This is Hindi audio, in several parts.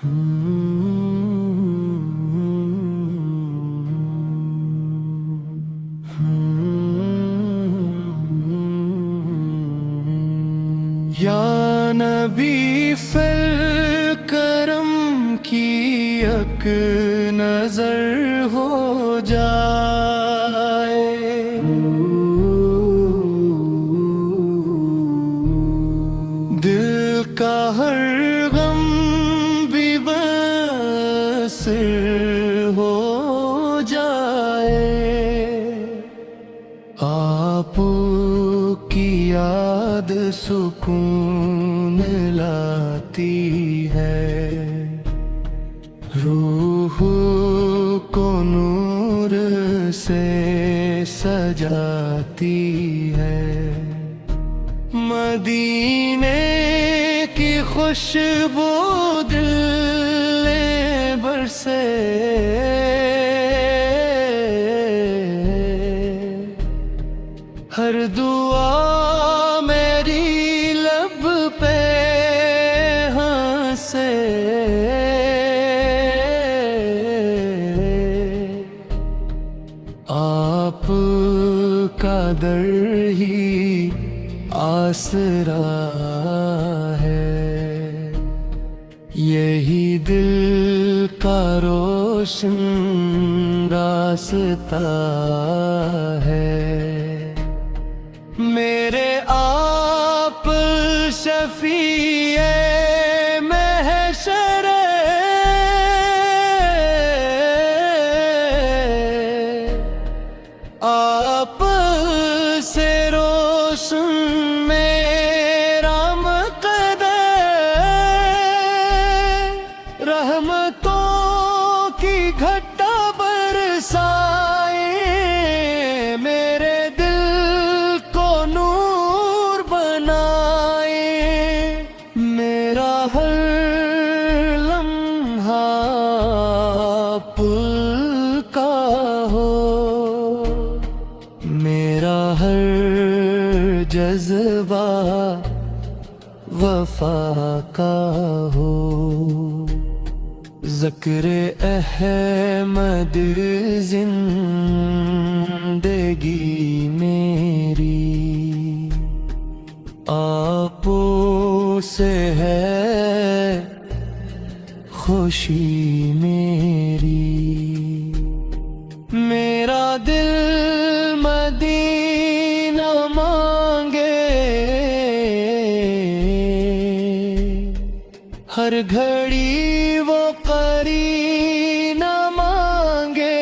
या नबी फिल करम की एक नजर हो जाए, दिल का हर गम भी बस हो जाए। आप की याद सुकून लाती है, रूह को नूर से सजाती है। मदीने की खुशबू दिल बरसे, हर दुआ मेरी लब पे हंसे। आप का दर ही आसरा है, यही दिल का रोशन रास्ता है। मेरे आप शफीए महशर, आप से रोशन मेरा मक़दर। रहमतों की घटा बरसाए, मेरे दिल को नूर बनाए। मेरा हर लम्हा पुल का हो, मेरा हर जज्बा वफा का हो। ज़िक्र अहमद जिंदगी मेरी, आपो से है खुशी मेरी। मेरा दिल मदीना मांगे, हर घड़ी वो करीना मांगे।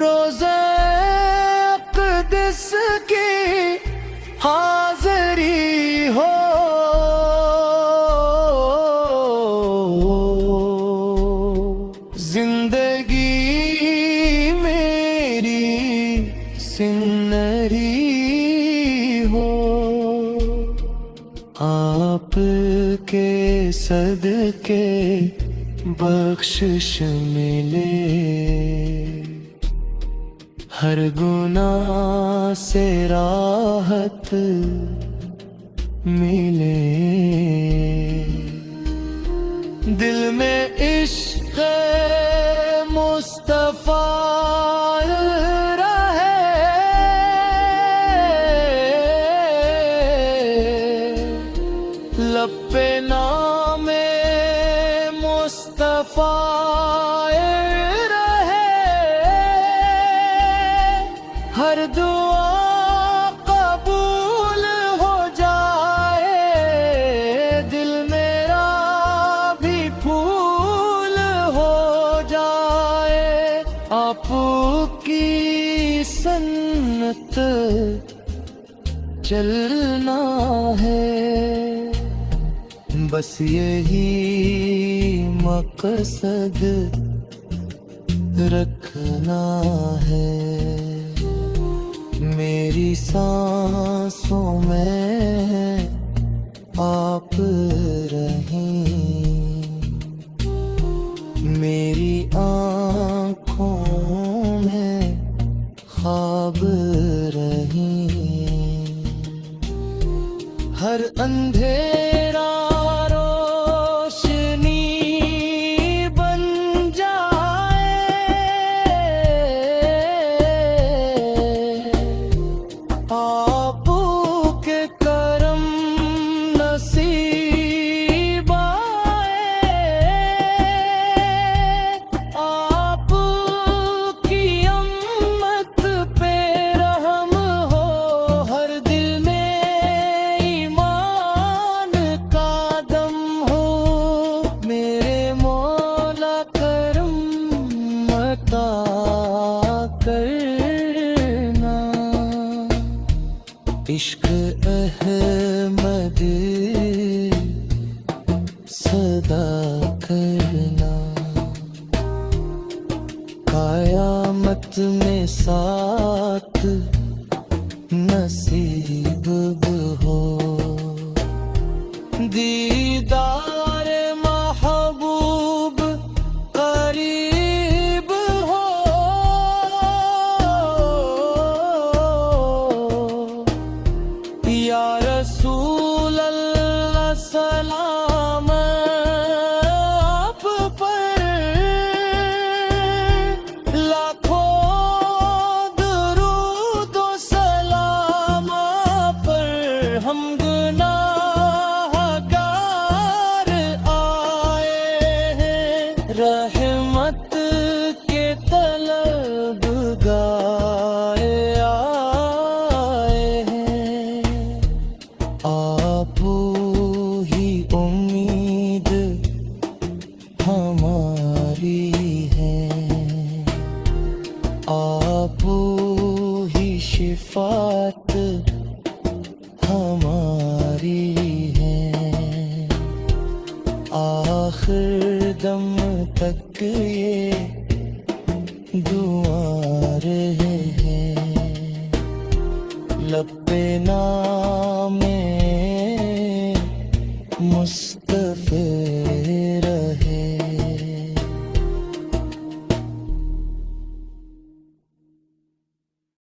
रोज़े अक़दस की हाज़री हो, जिंदगी मेरी सिन्नरी हो। आप के सदके बख्शिश मिले, हर गुनाह से राहत मिले। दिल में इश्क़ मुस्तफ़ा रहे, लब पे नामे मुस्तफ़ा रहे। हर दुआ कबूल हो जाए, दिल मेरा भी फूल हो जाए। आपकी सन्नत चलना है, बस यही मकसद रखना है। मेरी सांसों में आप रहें, मेरी आँखों में ख्वाब रहें। हर अंधेरे अदा करना, कयामत में साथ नसीब हो, दीदार महबूब करीब हो, या रसूल अल्लाह सलाम आप पर, लाखों दरूद व सलाम आप पर, हम गुनाहगार आए हैं, रहमत के तलबगार आए हैं। आप ही उम्मीद हमारी है, आप ही शिफात हमारी है, आखिर दम तक ये दुआ रहे, लब पे नाम मुस्तफा